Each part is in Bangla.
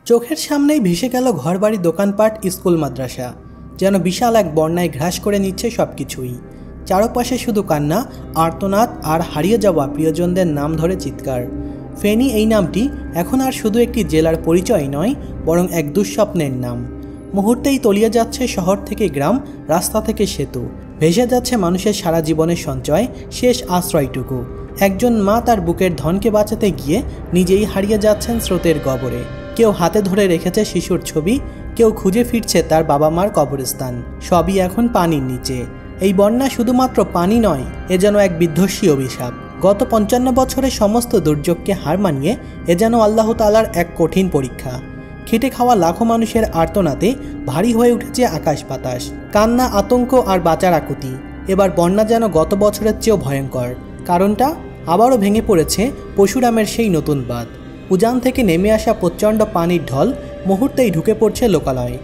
চোখের সামনেই ভেসে গেল ঘরবাড়ি, দোকানপাট, স্কুল, মাদ্রাসা। যেন বিশাল এক বন্যায় গ্রাস করে নিচ্ছে সবকিছুই। চারপাশে শুধু কান্না, আর্তনাদ আর হারিয়ে যাওয়া প্রিয়জনদের নাম ধরে চিৎকার। ফেনী এই নামটি এখন আর শুধু একটি জেলার পরিচয় নয়, বরং এক দুঃস্বপ্নের নাম। মুহূর্তেই তলিয়ে যাচ্ছে শহর থেকে গ্রাম, রাস্তা থেকে সেতু, ভেসে যাচ্ছে মানুষের সারা জীবনের সঞ্চয়, শেষ আশ্রয়টুকু। একজন মা তার বুকের ধনকে বাঁচাতে গিয়ে নিজেই হারিয়ে যাচ্ছেন স্রোতের গবরে। কেউ হাতে ধরে রেখেছে শিশুর ছবি, কেউ খুঁজে ফিরছে তার বাবা মার কবরস্থান। সবই এখন পানির নিচে। এই বন্যা শুধুমাত্র পানি নয়, এ যেন এক বিধ্বংসী অভিশাপ। গত 55 বছরের সমস্ত দুর্যোগকে হার মানিয়ে এ যেন আল্লাহ তাআলার এক কঠিন পরীক্ষা। খেটে খাওয়া লাখো মানুষের আর্তনাদে ভারী হয়ে উঠেছে আকাশ বাতাস। কান্না, আতঙ্ক আর বাঁচার আকুতি। এবার বন্যা যেন গত বছরের চেয়েও ভয়ঙ্কর। কারণটা, আবারও ভেঙে পড়েছে পরশুরামের সেই নতুন বাঁধ। উজান থেকে নেমে আসা প্রচণ্ড পানির ঢল মুহূর্তেই ঢুকে পড়ছে লোকালয়ে।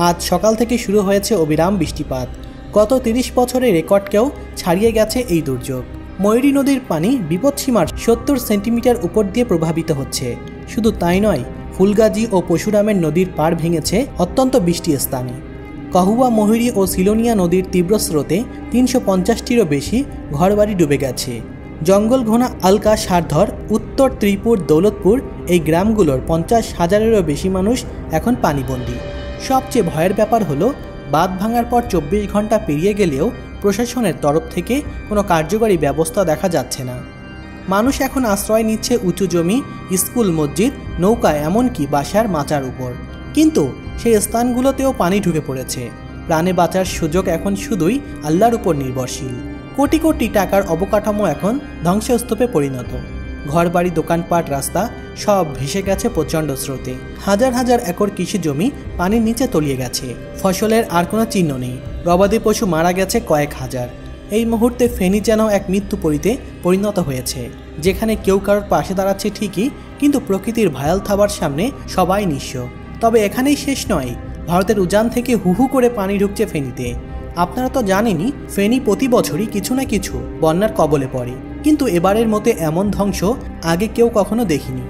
আজ সকাল থেকে শুরু হয়েছে অবিরাম বৃষ্টিপাত। গত 30 বছরের রেকর্ডকেও ছাড়িয়ে গেছে এই দুর্যোগ। ময়ূরী নদীর পানি বিপদসীমার 70 সেন্টিমিটার উপর দিয়ে প্রভাবিত হচ্ছে। শুধু তাই নয়, ফুলগাজী ও পরশুরামের নদীর পাড় ভেঙেছে অত্যন্ত বৃষ্টি স্থানে। কাহুয়া, ময়ূরী ও সিলোনিয়া নদীর তীব্র স্রোতে 350টিরও বেশি ঘরবাড়ি ডুবে গেছে। জঙ্গল ঘোনা আলকা, সারধর, উত্তর ত্রিপুর, দৌলতপুর এই গ্রামগুলোর 50,000-এরও বেশি মানুষ এখন পানিবন্দী। সবচেয়ে ভয়ের ব্যাপার হলো, বাঁধ ভাঙার পর 24 ঘন্টা পেরিয়ে গেলেও প্রশাসনের তরফ থেকে কোনো কার্যকরী ব্যবস্থা দেখা যাচ্ছে না। মানুষ এখন আশ্রয় নিচ্ছে উঁচু জমি, স্কুল, মসজিদ, নৌকা, এমনকি বাসার মাচার উপর। কিন্তু সেই স্থানগুলোতেও পানি ঢুকে পড়েছে। প্রাণে বাঁচার সুযোগ এখন শুধুই আল্লাহর উপর নির্ভরশীল। কোটি কোটি টাকার অবকাঠামো এখন ধ্বংসস্তূপে পরিণত। ঘরবাড়ি, দোকানপাট, রাস্তা সব ভেসে গেছে প্রচণ্ড স্রোতে। হাজার হাজার একর কৃষি জমি পানির নিচে তলিয়ে গেছে। ফসলের আর কোনো চিহ্ন নেই। গবাদি পশু মারা গেছে কয়েক হাজার। এই মুহূর্তে ফেনী যেন এক মৃত্যুপুরীতে পরিণত হয়েছে, যেখানে কেউ কারোর পাশে দাঁড়াচ্ছে ঠিকই, কিন্তু প্রকৃতির ভয়াল থাবার সামনে সবাই নিঃস্ব। তবে এখানেই শেষ নয়। ভারতের উজান থেকে হুহু করে পানি ঢুকছে ফেনীতে। আপনারা তো জানেনই, ফেনী প্রতি বছরই কিছু না কিছু বন্যার কবলে পড়ে, কিন্তু এবারের মতো এমন ধ্বংস আগে কেউ কখনো দেখিনি।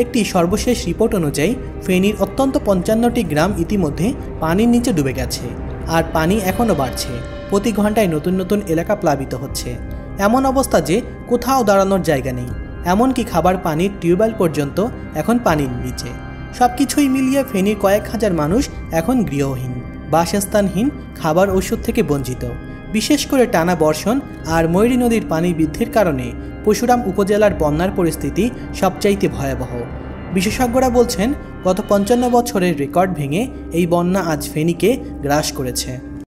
একটি সর্বশেষ রিপোর্ট অনুযায়ী ফেনীর অত্যন্ত 55টি গ্রাম ইতিমধ্যে পানির নিচে ডুবে গেছে, আর পানি এখনও বাড়ছে। প্রতি ঘন্টায় নতুন নতুন এলাকা প্লাবিত হচ্ছে। এমন অবস্থা যে কোথাও দাঁড়ানোর জায়গা নেই। এমনকি খাবার পানির টিউবওয়েল পর্যন্ত এখন পানির নিচে। সব কিছুই মিলিয়ে ফেনীর কয়েক হাজার মানুষ এখন গৃহহীন, বাসস্থানহীন, খাবার ওষুধ থেকে বঞ্চিত। বিশেষ করে টানা বর্ষণ আর ময়ূরী নদীর পানি বৃদ্ধির কারণে পরশুরাম উপজেলার বন্যার পরিস্থিতি সবচাইতে ভয়াবহ। বিশেষজ্ঞরা বলছেন, গত 55 বছরের রেকর্ড ভেঙে এই বন্যা আজ ফেনীকে গ্রাস করেছে।